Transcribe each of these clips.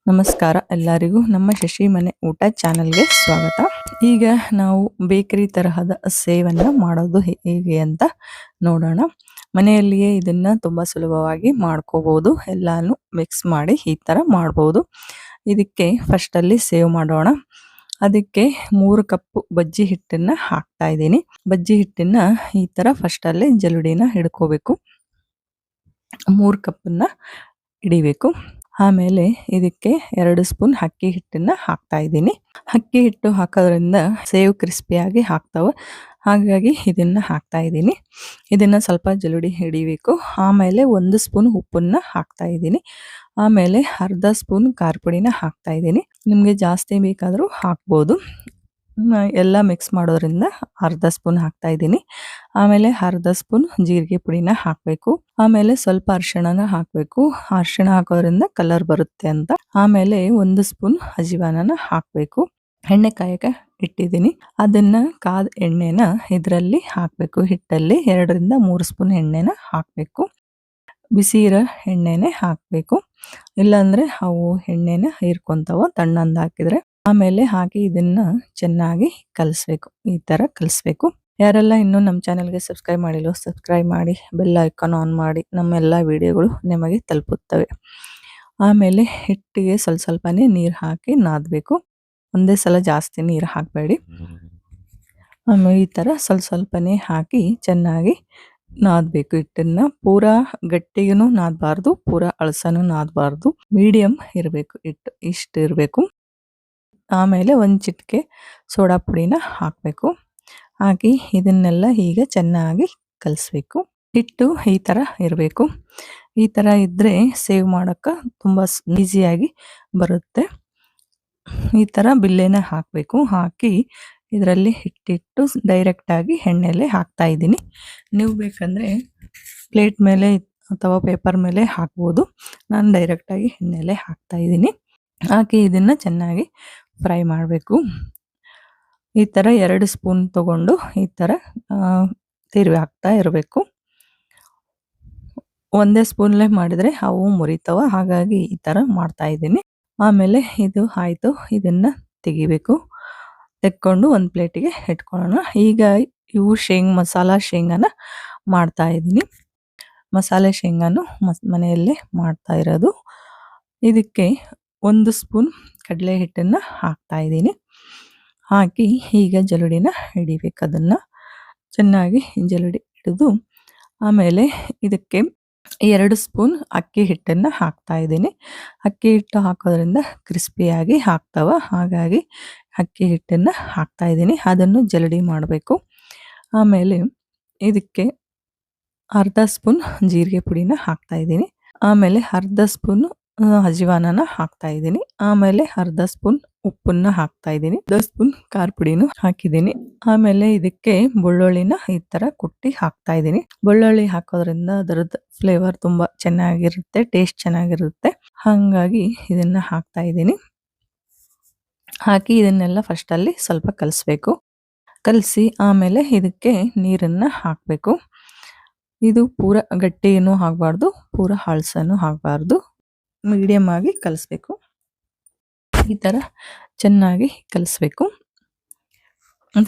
ನಮಸ್ಕಾರ ಎಲ್ಲರಿಗೂ ನಮ್ಮ ಶಶಿ ಮನೆ ಊಟ ಚಾನೆಲ್ಗೆ ಸ್ವಾಗತ. ಈಗ ನಾವು ಬೇಕರಿ ತರಹದ ಸೇವನ್ನ ಮಾಡೋದು ಹೇಗೆ ಅಂತ ನೋಡೋಣ. ಮನೆಯಲ್ಲಿಯೇ ಇದನ್ನ ತುಂಬಾ ಸುಲಭವಾಗಿ ಮಾಡ್ಕೋಬಹುದು. ಎಲ್ಲಾನು ಮಿಕ್ಸ್ ಮಾಡಿ ಈ ತರ ಮಾಡಬಹುದು. ಇದಕ್ಕೆ ಫಸ್ಟ್ ಅಲ್ಲಿ ಸೇವ್ ಮಾಡೋಣ. ಅದಕ್ಕೆ 3 ಕಪ್ ಬಜ್ಜಿ ಹಿಟ್ಟನ್ನ ಹಾಕ್ತಾ ಇದ್ದೀನಿ. ಬಜ್ಜಿ ಹಿಟ್ಟನ್ನ ಈ ತರ ಫಸ್ಟ್ ಅಲ್ಲಿ ಜಲ್ಲಡಿನ ಹಿಡ್ಕೋಬೇಕು. 3 ಕಪ್ಪನ್ನ ಹಿಡಿಬೇಕು. ಆಮೇಲೆ ಇದಕ್ಕೆ 2 ಸ್ಪೂನ್ ಅಕ್ಕಿ ಹಿಟ್ಟನ್ನ ಹಾಕ್ತಾ ಇದ್ದೀನಿ. ಅಕ್ಕಿ ಹಿಟ್ಟು ಹಾಕೋದ್ರಿಂದ ಸೇವ್ ಕ್ರಿಸ್ಪಿಯಾಗಿ ಆಗ್ತಾವೆ. ಹಾಗಾಗಿ ಇದನ್ನ ಹಾಕ್ತಾ ಇದ್ದೀನಿ. ಇದನ್ನ ಸ್ವಲ್ಪ ಜಲ್ಲಡಿ ಹಿಡಿಬೇಕು. ಆಮೇಲೆ 1 ಸ್ಪೂನ್ ಉಪ್ಪನ್ನ ಹಾಕ್ತಾ ಇದ್ದೀನಿ. ಆಮೇಲೆ ಅರ್ಧ ಸ್ಪೂನ್ ಖಾರ ಪುಡಿನ ಹಾಕ್ತಾ ಇದ್ದೀನಿ. ನಿಮಗೆ ಜಾಸ್ತಿ ಬೇಕಾದರೂ ಹಾಕ್ಬೋದು. ಎಲ್ಲ ಮಿಕ್ಸ್ ಮಾಡೋದ್ರಿಂದ ಅರ್ಧ ಸ್ಪೂನ್ ಹಾಕ್ತಾ ಇದ್ದೀನಿ. ಆಮೇಲೆ ಅರ್ಧ ಸ್ಪೂನ್ ಜೀರಿಗೆ ಪುಡಿನ ಹಾಕಬೇಕು. ಆಮೇಲೆ ಸ್ವಲ್ಪ ಅರಿಶಿಣನ ಹಾಕಬೇಕು. ಅರಿಶಿಣ ಹಾಕೋದ್ರಿಂದ ಕಲರ್ ಬರುತ್ತೆ ಅಂತ. ಆಮೇಲೆ 1 ಸ್ಪೂನ್ ಅಜಿವಾನನ ಹಾಕಬೇಕು. ಎಣ್ಣೆ ಕಾಯಕ್ಕೆ ಇಟ್ಟಿದ್ದೀನಿ. ಅದನ್ನ ಕಾದ ಎಣ್ಣೆನ ಇದರಲ್ಲಿ ಹಾಕಬೇಕು. ಹಿಟ್ಟಲ್ಲಿ 2 ರಿಂದ 3 ಸ್ಪೂನ್ ಎಣ್ಣೆನ ಹಾಕಬೇಕು. ಬಿಸಿ ಇರೋ ಎಣ್ಣೆನೆ ಹಾಕಬೇಕು. ಇಲ್ಲಾಂದ್ರೆ ಅವು ಎಣ್ಣೆನ ಹೀರ್ಕೊಂತಾವ ತಣ್ಣಂದ ಹಾಕಿದ್ರೆ. ಆಮೇಲೆ ಹಾಕಿ ಇದನ್ನ ಚೆನ್ನಾಗಿ ಕಲಿಸ್ಬೇಕು. ಈ ತರ ಕಲಿಸ್ಬೇಕು. ಯಾರೆಲ್ಲ ಇನ್ನೂ ನಮ್ಮ ಚಾನೆಲ್ಗೆ ಸಬ್ಸ್ಕ್ರೈಬ್ ಮಾಡಿಲ್ಲ ಸಬ್ಸ್ಕ್ರೈಬ್ ಮಾಡಿ, ಬೆಲ್ ಐಕಾನ್ ಆನ್ ಮಾಡಿ. ನಮ್ಮೆಲ್ಲ ವಿಡಿಯೋಗಳು ನಿಮಗೆ ತಲುಪುತ್ತವೆ. ಆಮೇಲೆ ಹಿಟ್ಟಿಗೆ ಸ್ವಲ್ಪನೇ ನೀರು ಹಾಕಿ ನಾದಬೇಕು. ಒಂದೇ ಸಲ ಜಾಸ್ತಿ ನೀರು ಹಾಕಬೇಡಿ. ಆಮೇಲೆ ಈ ತರ ಸ್ವಲ್ಪನೇ ಹಾಕಿ ಚೆನ್ನಾಗಿ ನಾದಬೇಕು. ಹಿಟ್ಟನ್ನ ಪೂರಾ ಗಟ್ಟಿಗೂ ನಾದಬಾರ್ದು, ಪೂರಾ ಅಳಸನೂ ನಾದಬಾರ್ದು. ಮೀಡಿಯಂ ಇರಬೇಕು ಹಿಟ್ಟು. ಇಷ್ಟು ಇರಬೇಕು. ಆಮೇಲೆ 1 ಚಿಟಿಕೆ ಸೋಡಾ ಪುಡಿನ ಹಾಕಬೇಕು. ಹಾಕಿ ಇದನ್ನೆಲ್ಲ ಹೀಗೆ ಚೆನ್ನಾಗಿ ಕಲಿಸ್ಬೇಕು. ಹಿಟ್ಟು ಈ ಥರ ಇರಬೇಕು. ಈ ಥರ ಇದ್ದರೆ ಸೇವ್ ಮಾಡೋಕ್ಕೆ ತುಂಬ ಈಸಿಯಾಗಿ ಬರುತ್ತೆ. ಈ ಥರ ಬಿಲ್ಲೆನ ಹಾಕಬೇಕು. ಹಾಕಿ ಇದರಲ್ಲಿ ಹಿಟ್ಟಿಟ್ಟು ಡೈರೆಕ್ಟಾಗಿ ಎಣ್ಣೆಲೆ ಹಾಕ್ತಾ ಇದ್ದೀನಿ. ನೀವು ಬೇಕಂದರೆ ಪ್ಲೇಟ್ ಮೇಲೆ ಅಥವಾ ಪೇಪರ್ ಮೇಲೆ ಹಾಕ್ಬೋದು. ನಾನು ಡೈರೆಕ್ಟಾಗಿ ಎಣ್ಣೆಲೆ ಹಾಕ್ತಾ ಇದ್ದೀನಿ. ಹಾಕಿ ಇದನ್ನು ಚೆನ್ನಾಗಿ ಫ್ರೈ ಮಾಡಬೇಕು. ಈ ಥರ 2 ಸ್ಪೂನ್ ತಗೊಂಡು ಈ ಥರ ತಿರುವಿ ಹಾಕ್ತಾ ಇರಬೇಕು. ಒಂದೇ ಸ್ಪೂನ್ಲೇ ಮಾಡಿದರೆ ಅವು ಮುರಿತಾವ. ಹಾಗಾಗಿ ಈ ಥರ ಮಾಡ್ತಾ ಇದ್ದೀನಿ. ಆಮೇಲೆ ಇದು ಆಯಿತು. ಇದನ್ನ ತೆಗಿಬೇಕು. ತೆಕ್ಕೊಂಡು ಒಂದು ಪ್ಲೇಟಿಗೆ ಇಟ್ಕೊಳ್ಳೋಣ. ಈಗ ಇವು ಮಸಾಲ ಶೇಂಗಾನ ಮಾಡ್ತಾ ಇದ್ದೀನಿ. ಮಸಾಲೆ ಶೇಂಗಾನು ಮನೆಯಲ್ಲೇ ಮಾಡ್ತಾ ಇರೋದು. ಇದಕ್ಕೆ 1 ಸ್ಪೂನ್ ಕಡಲೆ ಹಿಟ್ಟನ್ನ ಹಾಕ್ತಾ ಇದ್ದೀನಿ. ಹಾಕಿ ಈಗ ಜಲ್ಲಡಿನ ಹಿಡಿಬೇಕು. ಅದನ್ನು ಚೆನ್ನಾಗಿ ಜಲ್ಲಡಿ ಹಿಡಿದು ಆಮೇಲೆ ಇದಕ್ಕೆ 2 ಸ್ಪೂನ್ ಅಕ್ಕಿ ಹಿಟ್ಟನ್ನು ಹಾಕ್ತಾ ಇದ್ದೀನಿ. ಅಕ್ಕಿ ಹಿಟ್ಟು ಹಾಕೋದ್ರಿಂದ ಕ್ರಿಸ್ಪಿಯಾಗಿ ಆಗ್ತಾವ. ಹಾಗಾಗಿ ಅಕ್ಕಿ ಹಿಟ್ಟನ್ನು ಹಾಕ್ತಾ ಇದ್ದೀನಿ. ಅದನ್ನು ಜಲ್ಲಡಿ ಮಾಡಬೇಕು. ಆಮೇಲೆ ಇದಕ್ಕೆ ಅರ್ಧ ಸ್ಪೂನ್ ಜೀರಿಗೆ ಪುಡಿನ ಹಾಕ್ತಾ ಇದ್ದೀನಿ. ಆಮೇಲೆ ಅರ್ಧ ಸ್ಪೂನ್ ಅಜಿವಾನನ ಹಾಕ್ತಾ ಇದ್ದೀನಿ. ಆಮೇಲೆ ಅರ್ಧ ಸ್ಪೂನ್ ಉಪ್ಪನ್ನ ಹಾಕ್ತಾ ಇದ್ದೀನಿ. 10 ಸ್ಪೂನ್ ಖಾರ ಪುಡಿನೂ ಹಾಕಿದ್ದೀನಿ. ಆಮೇಲೆ ಇದಕ್ಕೆ ಬೆಳ್ಳುಳ್ಳಿನ ಈ ತರ ಕುಟ್ಟಿ ಹಾಕ್ತಾ ಇದ್ದೀನಿ. ಬೆಳ್ಳುಳ್ಳಿ ಹಾಕೋದ್ರಿಂದ ಅದರದ್ದು ಫ್ಲೇವರ್ ತುಂಬಾ ಚೆನ್ನಾಗಿರುತ್ತೆ, ಟೇಸ್ಟ್ ಚೆನ್ನಾಗಿರುತ್ತೆ. ಹಾಗಾಗಿ ಇದನ್ನ ಹಾಕ್ತಾ ಇದ್ದೀನಿ. ಹಾಕಿ ಇದನ್ನೆಲ್ಲ ಫಸ್ಟ್ ಅಲ್ಲಿ ಸ್ವಲ್ಪ ಕಲಿಸ್ಬೇಕು. ಕಲಸಿ ಆಮೇಲೆ ಇದಕ್ಕೆ ನೀರನ್ನ ಹಾಕಬೇಕು. ಇದು ಪೂರ ಗಟ್ಟಿನೂ ಆಗಬಾರ್ದು, ಪೂರ ಹಳಸನೂ ಆಗಬಾರ್ದು. ಮೀಡಿಯಂ ಆಗಿ ಕಲಿಸ್ಬೇಕು. ಈ ಥರ ಚೆನ್ನಾಗಿ ಕಲಿಸ್ಬೇಕು.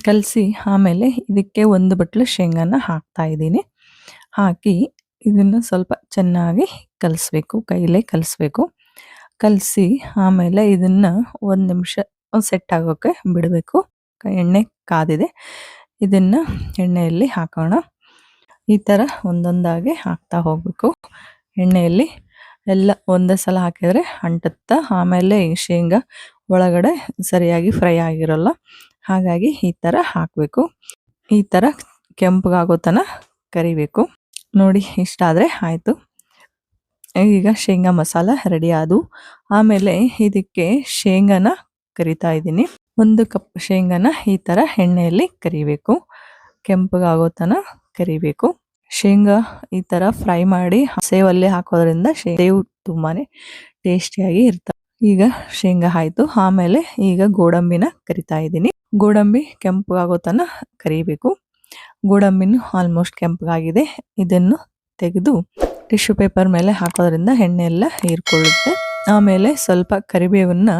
ಕಲಸಿ ಆಮೇಲೆ ಇದಕ್ಕೆ 1 ಬಟ್ಲು ಶೇಂಗಾನ ಹಾಕ್ತಾ ಇದ್ದೀನಿ. ಹಾಕಿ ಇದನ್ನು ಸ್ವಲ್ಪ ಚೆನ್ನಾಗಿ ಕಲಿಸ್ಬೇಕು. ಕೈಲೇ ಕಲಿಸ್ಬೇಕು. ಕಲಸಿ ಆಮೇಲೆ ಇದನ್ನ 1 ನಿಮಿಷ ಸೆಟ್ ಆಗೋಕ್ಕೆ ಬಿಡಬೇಕು. ಎಣ್ಣೆ ಕಾದಿದೆ. ಇದನ್ನ ಎಣ್ಣೆಯಲ್ಲಿ ಹಾಕೋಣ. ಈ ಥರ ಒಂದೊಂದಾಗಿ ಹಾಕ್ತಾ ಹೋಗಬೇಕು. ಎಣ್ಣೆಯಲ್ಲಿ ಎಲ್ಲ ಒಂದೇ ಸಲ ಹಾಕಿದರೆ ಅಂಟುತ್ತಾ. ಆಮೇಲೆ ಶೇಂಗಾ ಒಳಗಡೆ ಸರಿಯಾಗಿ ಫ್ರೈ ಆಗಿರೋಲ್ಲ. ಹಾಗಾಗಿ ಈ ಥರ ಹಾಕಬೇಕು. ಈ ಥರ ಕೆಂಪಗಾಗೋ ತನಕ ಕರಿಬೇಕು. ನೋಡಿ ಇಷ್ಟಾದರೆ ಆಯಿತು. ಈಗ ಶೇಂಗಾ ಮಸಾಲ ರೆಡಿ ಆದವು. ಆಮೇಲೆ ಇದಕ್ಕೆ ಶೇಂಗಾನ ಕರಿತಾ ಇದ್ದೀನಿ. 1 ಕಪ್ ಶೇಂಗಾನ ಈ ಥರ ಎಣ್ಣೆಯಲ್ಲಿ ಕರಿಬೇಕು. ಕೆಂಪಗಾಗೋ ತನಕ ಕರಿಬೇಕು. ಶೇಂಗಾ ಈ ಥರ ಫ್ರೈ ಮಾಡಿ ಸೇವಲ್ಲಿ ಹಾಕೋದ್ರಿಂದ ಸೇವ್ ತುಂಬಾನೇ ಟೇಸ್ಟಿಯಾಗಿ ಇರ್ತವೆ. ಈಗ ಶೇಂಗಾ ಆಯಿತು. ಆಮೇಲೆ ಈಗ ಗೋಡಂಬಿನ ಕರಿತಾ ಇದ್ದೀನಿ. ಗೋಡಂಬಿ ಕೆಂಪಗಾಗೋ ತನಕ ಕರಿಬೇಕು. ಗೋಡಂಬಿನೂ ಆಲ್ಮೋಸ್ಟ್ ಕೆಂಪಗಾಗಿದೆ. ಇದನ್ನು ತೆಗೆದು ಟಿಶ್ಯೂ ಪೇಪರ್ ಮೇಲೆ ಹಾಕೋದ್ರಿಂದ ಎಣ್ಣೆ ಎಲ್ಲ ಹೀರ್ಕೊಳ್ಳುತ್ತೆ. ಆಮೇಲೆ ಸ್ವಲ್ಪ ಕರಿಬೇವನ್ನ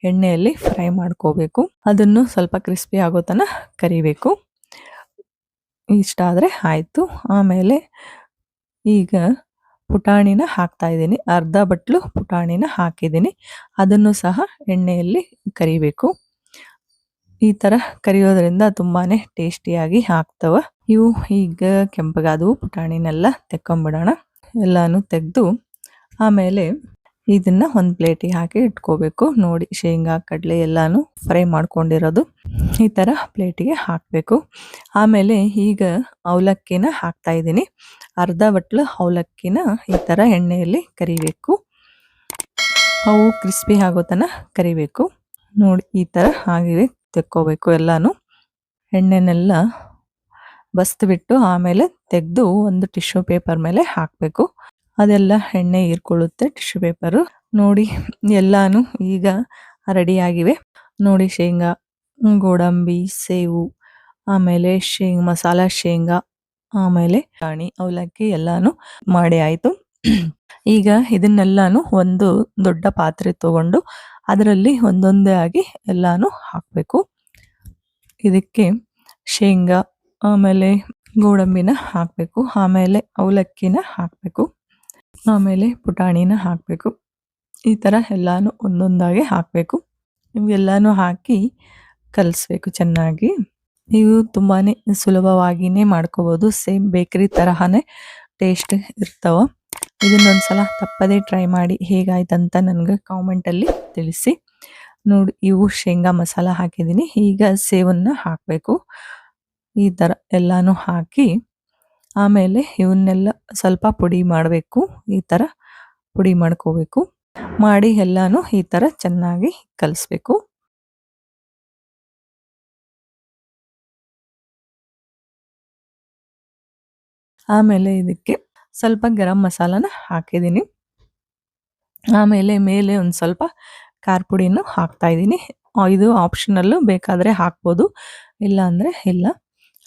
ಎಣ್ಣೆಯಲ್ಲಿ ಫ್ರೈ ಮಾಡ್ಕೋಬೇಕು. ಅದನ್ನು ಸ್ವಲ್ಪ ಕ್ರಿಸ್ಪಿ ಆಗೋ ತನಕ ಕರಿಬೇಕು. ಇಷ್ಟ ಆದರೆ ಆಯಿತು. ಆಮೇಲೆ ಈಗ ಪುಟಾಣಿನ ಹಾಕ್ತಾ ಇದ್ದೀನಿ. ಅರ್ಧ ಬಟ್ಲು ಪುಟಾಣಿನ ಹಾಕಿದ್ದೀನಿ. ಅದನ್ನು ಸಹ ಎಣ್ಣೆಯಲ್ಲಿ ಕರಿಬೇಕು. ಈ ಥರ ಕರಿಯೋದ್ರಿಂದ ತುಂಬಾನೇ ಟೇಸ್ಟಿಯಾಗಿ ಆಗ್ತವೆ. ಇವು ಈಗ ಕೆಂಪಗಾದವು. ಪುಟಾಣಿನೆಲ್ಲ ತೆಕ್ಕೊಂಬಿಡೋಣ. ಎಲ್ಲಾನು ತೆಗೆದು ಆಮೇಲೆ ಇದನ್ನ ಒಂದು ಪ್ಲೇಟಿಗೆ ಹಾಕಿ ಇಟ್ಕೋಬೇಕು. ನೋಡಿ, ಶೇಂಗಾ ಕಡಲೆ ಎಲ್ಲಾನು ಫ್ರೈ ಮಾಡ್ಕೊಂಡಿರೋದು ಈ ಥರ ಪ್ಲೇಟಿಗೆ ಹಾಕಬೇಕು. ಆಮೇಲೆ ಈಗ ಅವಲಕ್ಕಿನ ಹಾಕ್ತಾ ಇದ್ದೀನಿ. ಅರ್ಧ ಬಟ್ಲು ಅವಲಕ್ಕಿನ ಈ ಥರ ಎಣ್ಣೆಯಲ್ಲಿ ಕರಿಬೇಕು. ಅವು ಕ್ರಿಸ್ಪಿ ಆಗೋ ತನಕ ಕರಿಬೇಕು. ನೋಡಿ, ಈ ಥರ ಆಗಿವೆ ತೆಕ್ಕೋಬೇಕು. ಎಲ್ಲಾನು ಎಣ್ಣೆನೆಲ್ಲ ಬಸ್ದುಬಿಟ್ಟು ಆಮೇಲೆ ತೆಗೆದು ಒಂದು ಟಿಶ್ಯೂ ಪೇಪರ್ ಮೇಲೆ ಹಾಕಬೇಕು. ಅದೆಲ್ಲ ಎಣ್ಣೆ ಹೀರ್ಕೊಳ್ಳುತ್ತೆ ಟಿಶ್ಯೂ ಪೇಪರು. ನೋಡಿ, ಎಲ್ಲಾನು ಈಗ ರೆಡಿಯಾಗಿವೆ. ನೋಡಿ, ಶೇಂಗಾ, ಗೋಡಂಬಿ, ಸೇವು, ಆಮೇಲೆ ಮಸಾಲ ಶೇಂಗಾ, ಆಮೇಲೆ ಕಾಣಿ, ಅವಲಕ್ಕಿ ಎಲ್ಲಾನು ಮಾಡಿ ಆಯಿತು. ಈಗ ಇದನ್ನೆಲ್ಲಾನು ಒಂದು ದೊಡ್ಡ ಪಾತ್ರೆ ತಗೊಂಡು ಅದರಲ್ಲಿ ಒಂದೊಂದೇ ಆಗಿ ಎಲ್ಲಾನು ಹಾಕಬೇಕು. ಇದಕ್ಕೆ ಶೇಂಗಾ, ಆಮೇಲೆ ಗೋಡಂಬಿನ ಹಾಕಬೇಕು, ಆಮೇಲೆ ಅವಲಕ್ಕಿನ ಹಾಕಬೇಕು, ಆಮೇಲೆ ಪುಟಾಣಿನ ಹಾಕಬೇಕು. ಈ ಥರ ಎಲ್ಲಾನು ಒಂದೊಂದಾಗಿ ಹಾಕಬೇಕು. ಇವೆಲ್ಲಾನು ಹಾಕಿ ಕಲಿಸ್ಬೇಕು ಚೆನ್ನಾಗಿ. ನೀವು ತುಂಬಾ ಸುಲಭವಾಗಿಯೇ ಮಾಡ್ಕೋಬೋದು. ಸೇಮ್ ಬೇಕ್ರಿ ತರಹನೇ ಟೇಸ್ಟ್ ಇರ್ತಾವ. ಇದನ್ನೊಂದ್ಸಲ ತಪ್ಪದೇ ಟ್ರೈ ಮಾಡಿ. ಹೇಗಾಯ್ತಂತ ನನಗೆ ಕಾಮೆಂಟಲ್ಲಿ ತಿಳಿಸಿ. ನೋಡಿ, ಇವು ಶೇಂಗಾ ಮಸಾಲ ಹಾಕಿದ್ದೀನಿ. ಈಗ ಸೇವನ್ನ ಹಾಕಬೇಕು. ಈ ಥರ ಎಲ್ಲಾನು ಹಾಕಿ ಆಮೇಲೆ ಇವನ್ನೆಲ್ಲ ಸ್ವಲ್ಪ ಪುಡಿ ಮಾಡಬೇಕು. ಈ ಥರ ಪುಡಿ ಮಾಡ್ಕೋಬೇಕು. ಮಾಡಿ ಎಲ್ಲಾನು ಈ ಥರ ಚೆನ್ನಾಗಿ ಕಲಿಸ್ಬೇಕು. ಆಮೇಲೆ ಇದಕ್ಕೆ ಸ್ವಲ್ಪ ಗರಂ ಮಸಾಲಾನ ಹಾಕಿದ್ದೀನಿ. ಆಮೇಲೆ ಮೇಲೆ ಒಂದು ಸ್ವಲ್ಪ ಖಾರ ಪುಡಿನೂ ಹಾಕ್ತಾ ಇದ್ದೀನಿ. ಇದು ಆಪ್ಷನಲ್ಲು, ಬೇಕಾದರೆ ಹಾಕ್ಬೋದು, ಇಲ್ಲ ಅಂದರೆ ಇಲ್ಲ.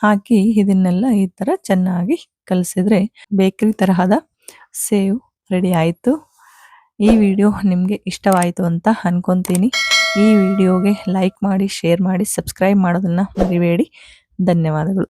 ಹಾಕಿ ಇದನ್ನೆಲ್ಲ ಈ ಥರ ಚೆನ್ನಾಗಿ ಕಲಿಸಿದ್ರೆ ಬೇಕ್ರಿ ತರಹದ ಸೇವ್ ರೆಡಿ ಆಯಿತು. ಈ ವಿಡಿಯೋ ನಿಮಗೆ ಇಷ್ಟವಾಯಿತು ಅಂತ ಅನ್ಕೊತೀನಿ. ಈ ವಿಡಿಯೋಗೆ ಲೈಕ್ ಮಾಡಿ, ಶೇರ್ ಮಾಡಿ, ಸಬ್ಸ್ಕ್ರೈಬ್ ಮಾಡೋದನ್ನು ಮರಿಬೇಡಿ. ಧನ್ಯವಾದಗಳು.